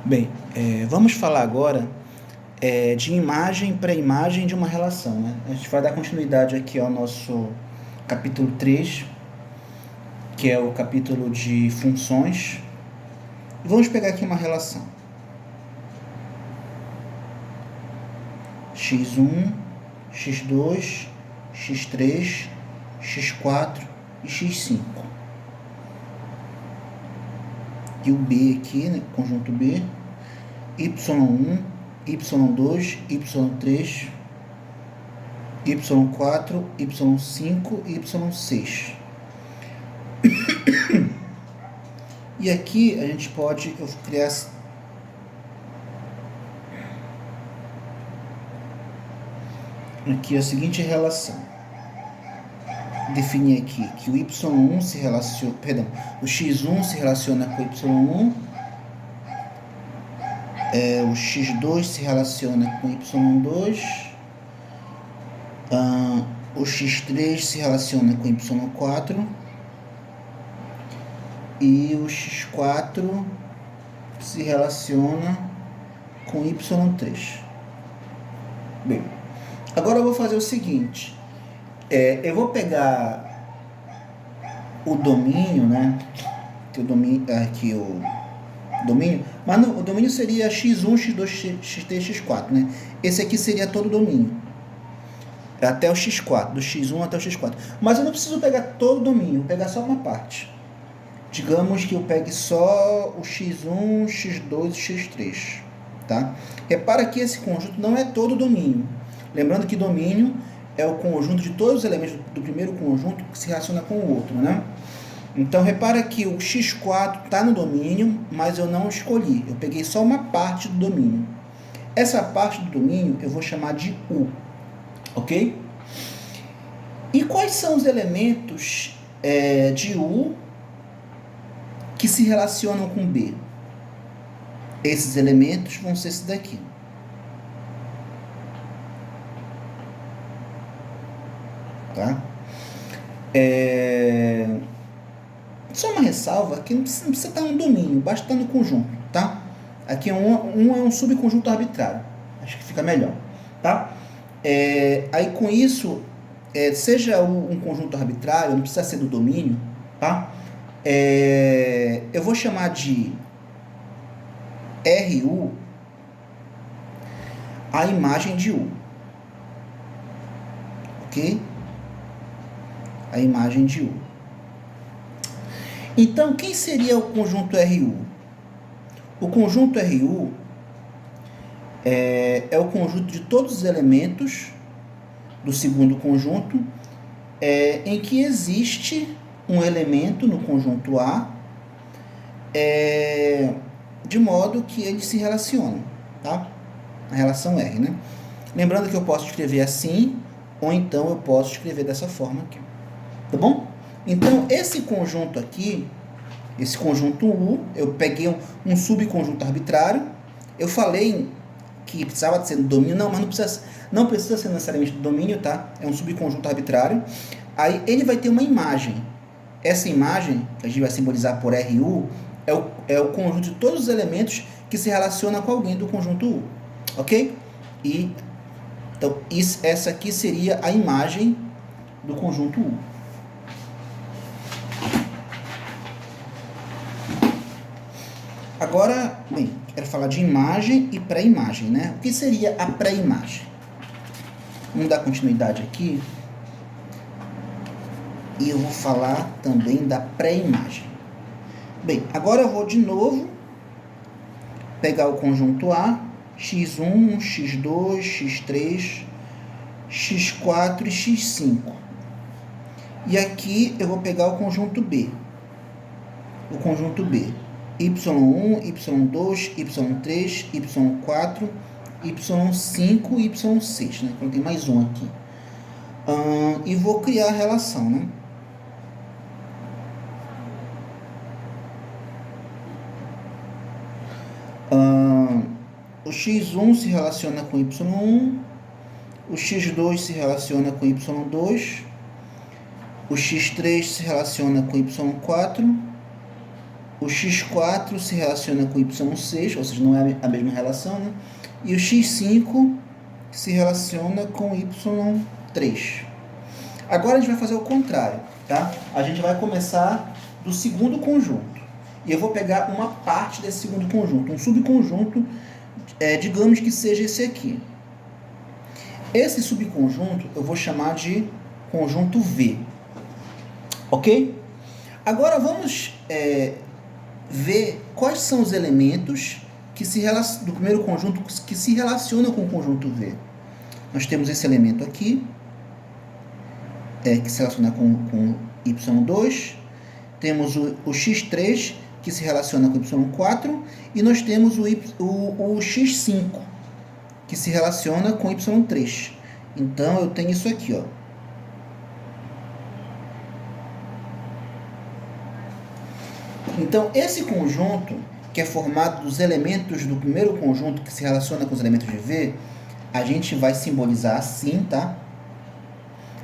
Bem, vamos falar agora de imagem para imagem de uma relação, né? A gente vai dar continuidade aqui ao nosso capítulo 3, que é o capítulo de funções. E vamos pegar aqui uma relação. x1, x2, x3, x4 e x5. E o B aqui, né? Conjunto B, y1, y2, y3, y4, y5 e y6. E aqui a gente pode criar aqui a seguinte relação. Definir aqui que o y1 se relaciona, o x1 se relaciona com o y1, o x2 se relaciona com o y2, o x3 se relaciona com o y4 e o x4 se relaciona com o y3. Bem, agora eu vou fazer o seguinte. Eu vou pegar o domínio, né? Que o domínio, aqui o domínio, mas não, o domínio seria x1, x2, x3, x4, né? Esse aqui seria todo o domínio, até o x4, do x1 até o x4. Mas eu não preciso pegar todo o domínio, vou pegar só uma parte. Digamos que eu pegue só o x1, x2 e x3, tá? Repara que esse conjunto não é todo o domínio. Lembrando que domínio é o conjunto de todos os elementos do primeiro conjunto que se relaciona com o outro, né? Então, repara que o x4 está no domínio, mas eu não escolhi. Eu peguei só uma parte do domínio. Essa parte do domínio eu vou chamar de U, ok? E quais são os elementos de U que se relacionam com B? Esses elementos vão ser esses daqui. Tá? Só uma ressalva que não precisa estar no domínio, basta estar no conjunto, tá? Aqui é um subconjunto arbitrário, acho que fica melhor, tá? Aí com isso, seja um conjunto arbitrário, não precisa ser do domínio, tá? Eu vou chamar de RU a imagem de U, ok? A imagem de U. Então, quem seria o conjunto RU? O conjunto RU é o conjunto de todos os elementos do segundo conjunto em que existe um elemento no conjunto A de modo que eles se relacionam, tá? A relação R, né? Lembrando que eu posso escrever assim, ou então eu posso escrever dessa forma aqui. Tá bom? Então, esse conjunto aqui, esse conjunto U, eu peguei um subconjunto arbitrário. Eu falei que precisava ser do domínio, não, mas não precisa ser necessariamente do domínio, tá? É um subconjunto arbitrário. Aí ele vai ter uma imagem. Essa imagem, que a gente vai simbolizar por RU, é o conjunto de todos os elementos que se relacionam com alguém do conjunto U. Ok? Então, essa aqui seria a imagem do conjunto U. Agora, bem, quero falar de imagem e pré-imagem, né? O que seria a pré-imagem? Vamos dar continuidade aqui. E eu vou falar também da pré-imagem. Bem, agora eu vou de novo pegar o conjunto A, x1, x2, x3, x4 e x5. E aqui eu vou pegar o conjunto B. O conjunto B. y1, y2, y3, y4, y5 e y6, né? Coloquei mais um aqui. E vou criar a relação, né? O x1 se relaciona com y1, o x2 se relaciona com y2, o x3 se relaciona com y4, o x4 se relaciona com y6, ou seja, não é a mesma relação, né? E o x5 se relaciona com y3. Agora a gente vai fazer o contrário, tá? A gente vai começar do segundo conjunto. E eu vou pegar uma parte desse segundo conjunto, um subconjunto, digamos que seja esse aqui. Esse subconjunto eu vou chamar de conjunto V. Ok? Agora vamos ver quais são os elementos do primeiro conjunto que se relacionam com o conjunto V. Nós temos esse elemento aqui, que se relaciona com y2, temos o x3, que se relaciona com y4, e nós temos o x5, que se relaciona com y3. Então, eu tenho isso aqui, ó. Então, esse conjunto, que é formado dos elementos do primeiro conjunto que se relaciona com os elementos de V, a gente vai simbolizar assim, tá?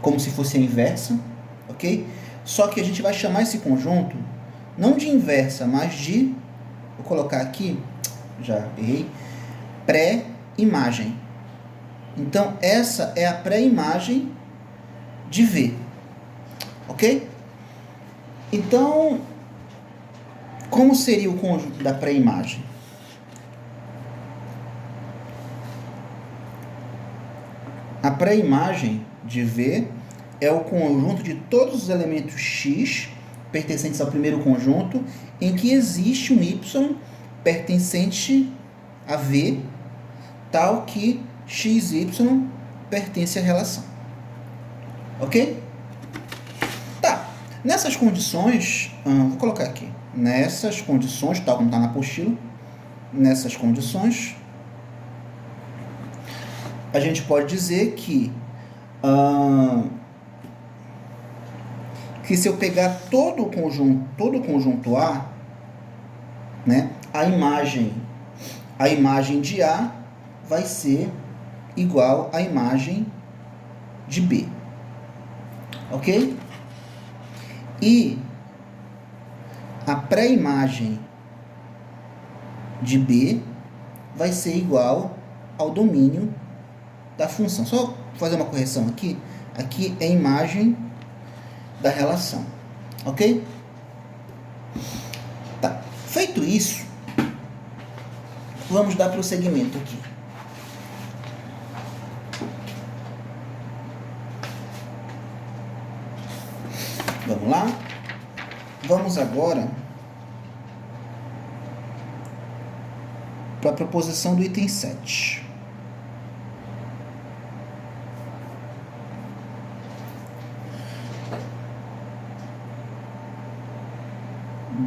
Como se fosse a inversa, ok? Só que a gente vai chamar esse conjunto, não de inversa, mas de, vou colocar aqui, já errei, pré-imagem. Então, essa é a pré-imagem de V, ok? Então, como seria o conjunto da pré-imagem? A pré-imagem de V é o conjunto de todos os elementos x pertencentes ao primeiro conjunto em que existe um y pertencente a V, tal que xy pertence à relação. Ok? Tá. Nessas condições, vou colocar aqui. Nessas condições, tal como está na apostila, nessas condições, a gente pode dizer que se eu pegar todo o conjunto A, né, a imagem de A vai ser igual à imagem de B. Ok? E a pré-imagem de B vai ser igual ao domínio da função. Só fazer uma correção aqui. Aqui é a imagem da relação. Ok? Tá. Feito isso, vamos dar prosseguimento aqui. Vamos lá? Vamos agora para a proposição do item 7.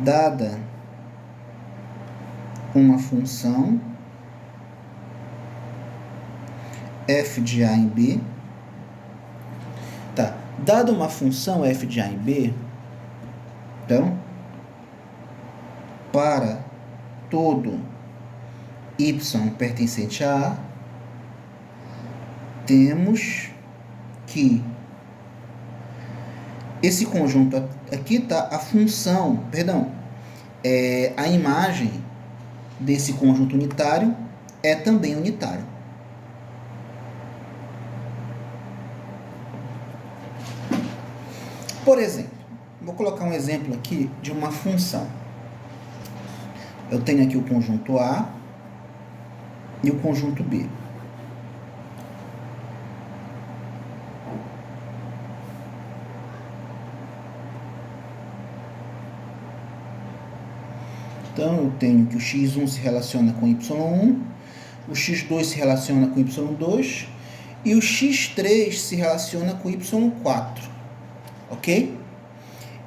Dada uma função f de A em B, tá? Dada uma função f de A em B, então, para todo y pertencente a A, temos que esse conjunto aqui está a função, a imagem desse conjunto unitário é também unitário. Por exemplo, vou colocar um exemplo aqui de uma função. Eu tenho aqui o conjunto A e o conjunto B. Então, eu tenho que o x1 se relaciona com y1, o x2 se relaciona com y2 e o x3 se relaciona com y4. Ok?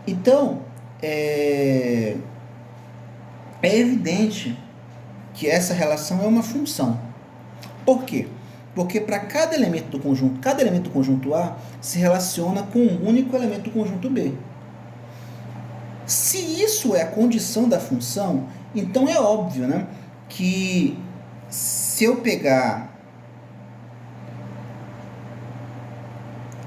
Então, é evidente que essa relação é uma função. Por quê? Porque para cada elemento do conjunto A se relaciona com um único elemento do conjunto B. Se isso é a condição da função, então é óbvio, né, que se eu pegar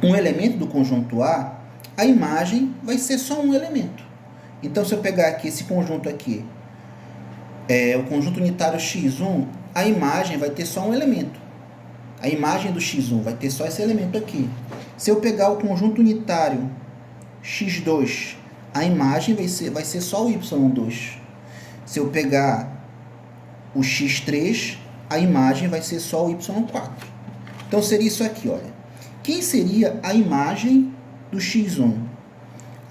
um elemento do conjunto A, a imagem vai ser só um elemento. Então, se eu pegar aqui esse conjunto aqui, o conjunto unitário x1, a imagem vai ter só um elemento. A imagem do x1 vai ter só esse elemento aqui. Se eu pegar o conjunto unitário x2, a imagem vai ser só o y2. Se eu pegar o x3, a imagem vai ser só o y4. Então, seria isso aqui, olha. Quem seria a imagem do x1?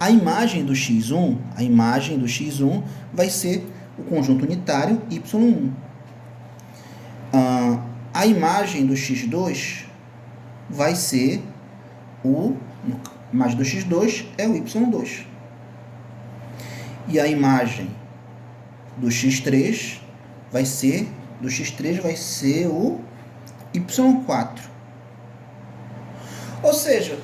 A imagem do x1, vai ser o conjunto unitário y1. A imagem do x2 vai ser a imagem do x2 é o y2. E a imagem do x3 vai ser o y4. Ou seja,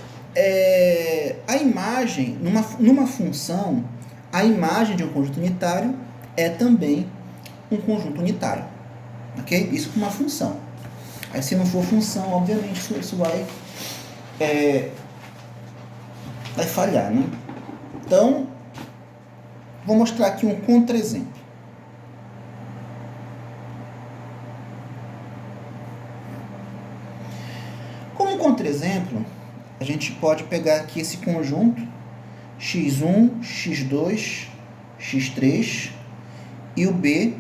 a imagem, numa função, a imagem de um conjunto unitário é também um conjunto unitário. Ok? Isso com uma função. Aí, se não for função, obviamente, isso vai falhar, né? Então, vou mostrar aqui um contra-exemplo. Como contra-exemplo, a gente pode pegar aqui esse conjunto x1, x2, x3 e o b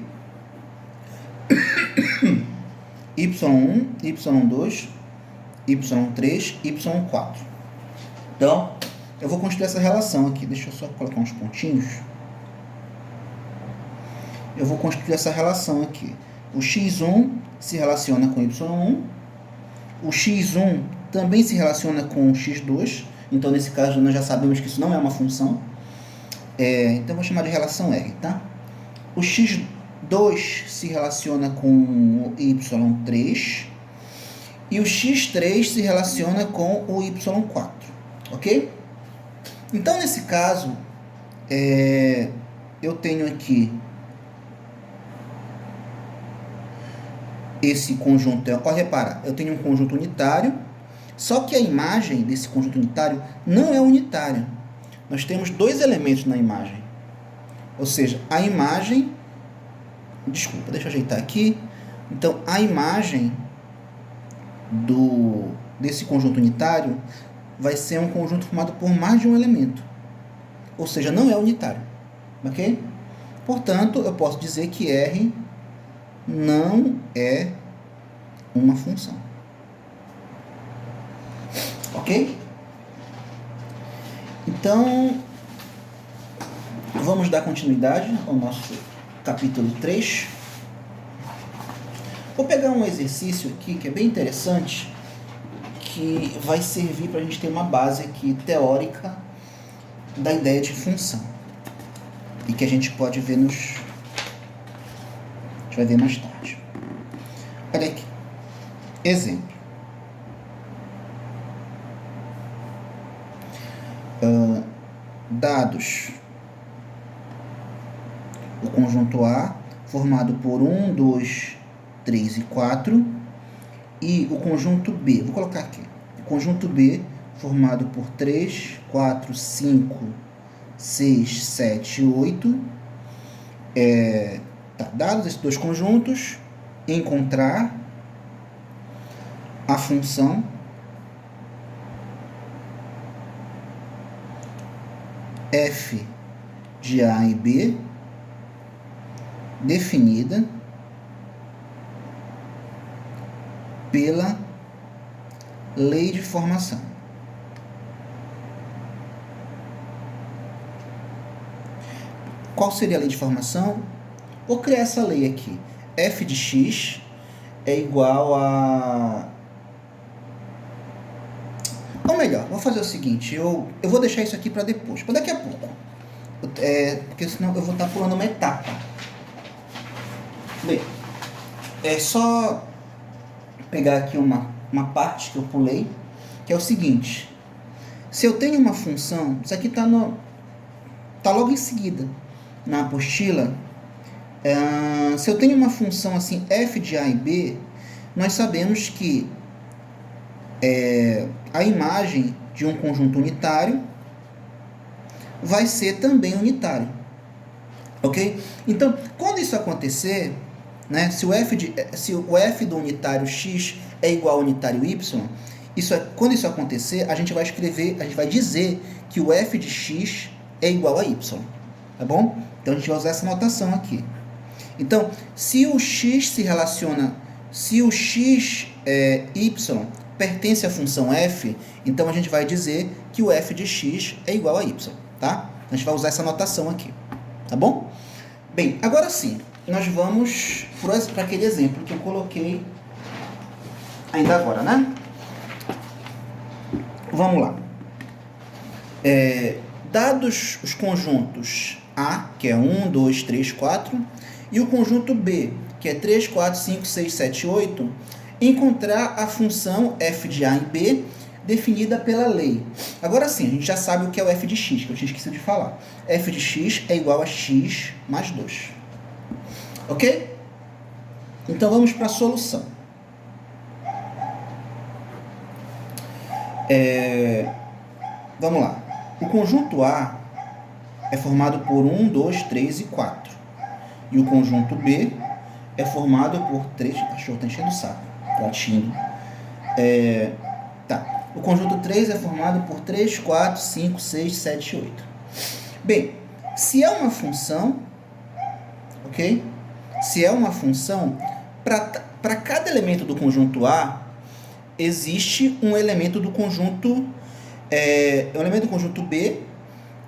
y1, y2, y3, y4. Então, eu vou construir essa relação aqui. Deixa eu só colocar uns pontinhos. Eu vou construir essa relação aqui. O x1 se relaciona com o y1. O x1 também se relaciona com o x2. Então, nesse caso, nós já sabemos que isso não é uma função. Então, eu vou chamar de relação R, tá? O x2 se relaciona com o y3. E o x3 se relaciona com o y4. Ok? Então, nesse caso, eu tenho aqui esse conjunto. Pode reparar, eu tenho um conjunto unitário, só que a imagem desse conjunto unitário não é unitária. Nós temos dois elementos na imagem. Ou seja, a imagem... Desculpa, deixa eu ajeitar aqui. Então, a imagem desse conjunto unitário vai ser um conjunto formado por mais de um elemento. Ou seja, não é unitário. Ok? Portanto, eu posso dizer que R não é uma função. Ok? Então, vamos dar continuidade ao nosso capítulo 3. Vou pegar um exercício aqui que é bem interessante, que vai servir para a gente ter uma base aqui teórica da ideia de função. E que a gente pode ver a gente vai ver mais tarde. Olha aqui. Exemplo. Dados. O conjunto A, formado por 1, 2, 3 e 4. E o conjunto B. Vou colocar aqui. O conjunto B, formado por 3, 4, 5, 6, 7 e 8. Dados esses dois conjuntos, encontrar a função f de A e B definida pela lei de formação. Qual seria a lei de formação? Vou criar essa lei aqui. F de x é igual a... Ou melhor, vou fazer o seguinte. Eu vou deixar isso aqui para depois, para daqui a pouco. Porque senão eu vou estar pulando uma etapa. Bem, é só pegar aqui uma parte que eu pulei, que é o seguinte. Se eu tenho uma função, isso aqui está logo em seguida na apostila. Se eu tenho uma função assim, f de A e B, nós sabemos que a imagem de um conjunto unitário vai ser também unitário. Ok? Então, quando isso acontecer, né, se o f do unitário x é igual ao unitário y, quando isso acontecer, a gente vai dizer que o f de x é igual a y. Tá bom? Então, a gente vai usar essa notação aqui. Então, se o x y pertence à função f, então a gente vai dizer que o f de x é igual a y, tá? A gente vai usar essa notação aqui, tá bom? Bem, agora sim, nós vamos para aquele exemplo que eu coloquei ainda agora, né? Vamos lá. Dados os conjuntos A, que é 1, 2, 3, 4, e o conjunto B, que é 3, 4, 5, 6, 7, 8, encontrar a função f de A em B definida pela lei. Agora sim, a gente já sabe o que é o f de x, que eu tinha esquecido de falar. F de x é igual a x mais 2. Ok? Então vamos para a solução. Vamos lá. O conjunto A é formado por 1, 2, 3 e 4. E o conjunto B é formado por 3... O cachorro está enchendo o saco. Latindo. O conjunto 3 é formado por 3, 4, 5, 6, 7 e 8. Bem, se é uma função, ok? Se é uma função, para cada elemento do conjunto A, existe um elemento do conjunto, B,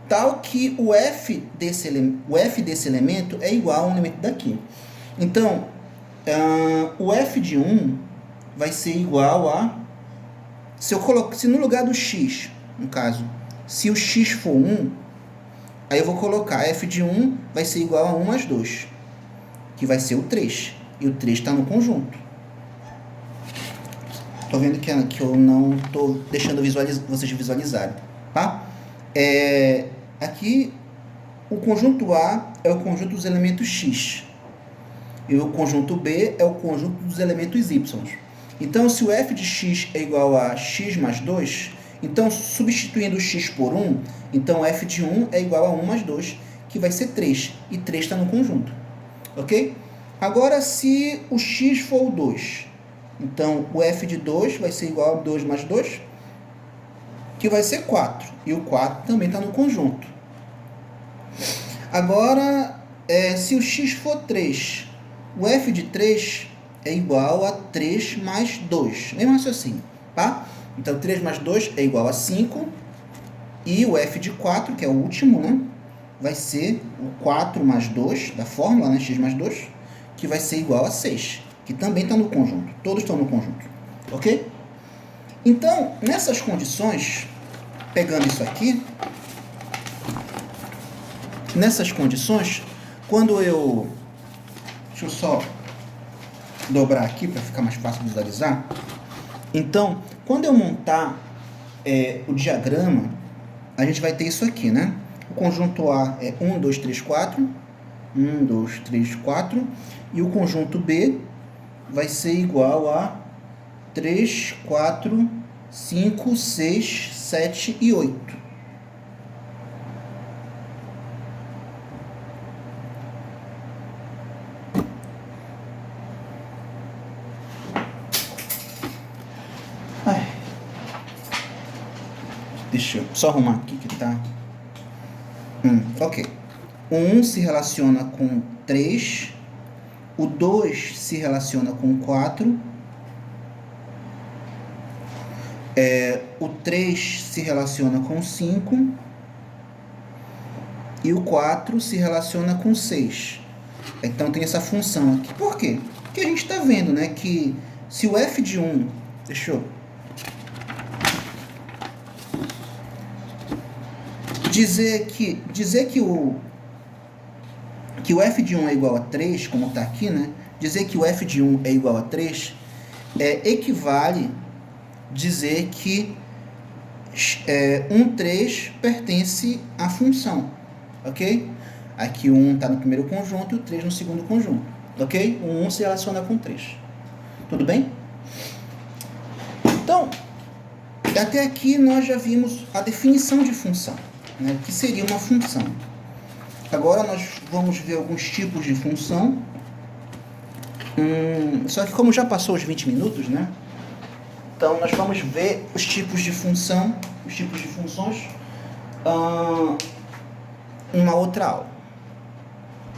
tal que o f desse elemento é igual a um elemento daqui. Então, o f de 1 vai ser igual a... Se no lugar do x, no caso, se o x for 1, aí eu vou colocar f de 1 vai ser igual a 1 mais 2, que vai ser o 3. E o 3 está no conjunto. Estou vendo que eu não estou deixando vocês visualizarem, tá? Aqui, o conjunto A é o conjunto dos elementos x. E o conjunto B é o conjunto dos elementos y. Então, se o f de x é igual a x mais 2, então, substituindo o x por 1, então f de 1 é igual a 1 mais 2, que vai ser 3. E 3 está no conjunto. Ok? Agora, se o x for o 2, então o f de 2 vai ser igual a 2 mais 2, que vai ser 4. E o 4 também está no conjunto. Agora, se o x for 3, o f de 3 é igual a 3 mais 2. Mesmo raciocínio, tá? Então, 3 mais 2 é igual a 5. E o f de 4, que é o último, né? Vai ser o 4 mais 2 da fórmula, né? X mais 2, que vai ser igual a 6. Que também está no conjunto. Todos estão no conjunto. Ok? Então, nessas condições, pegando isso aqui, nessas condições, quando eu... Deixa eu só dobrar aqui para ficar mais fácil de visualizar. Então, quando eu montar o diagrama, a gente vai ter isso aqui, né? O conjunto A é 1, 2, 3, 4. 1, 2, 3, 4. E o conjunto B vai ser igual a 3, 4, 5, 6, 7 e 8. Deixa eu só arrumar aqui que tá... ok. O 1 se relaciona com 3. O 2 se relaciona com 4. O 3 se relaciona com 5. E o 4 se relaciona com 6. Então tem essa função aqui. Por quê? Porque a gente está vendo, né, que se o f de 1... Deixa eu... Dizer que o f de 1 é igual a 3, como está aqui, né? Dizer que o f de 1 é igual a 3 equivale dizer que 3 pertence à função, ok? Aqui o 1 está no primeiro conjunto e o 3 no segundo conjunto, ok? O 1 se relaciona com 3. Tudo bem? Então, até aqui nós já vimos a definição de função, né? O que seria uma função. Agora nós vamos ver alguns tipos de função. Só que como já passou os 20 minutos, né? Então nós vamos ver os tipos de função, os tipos de funções, uma outra aula.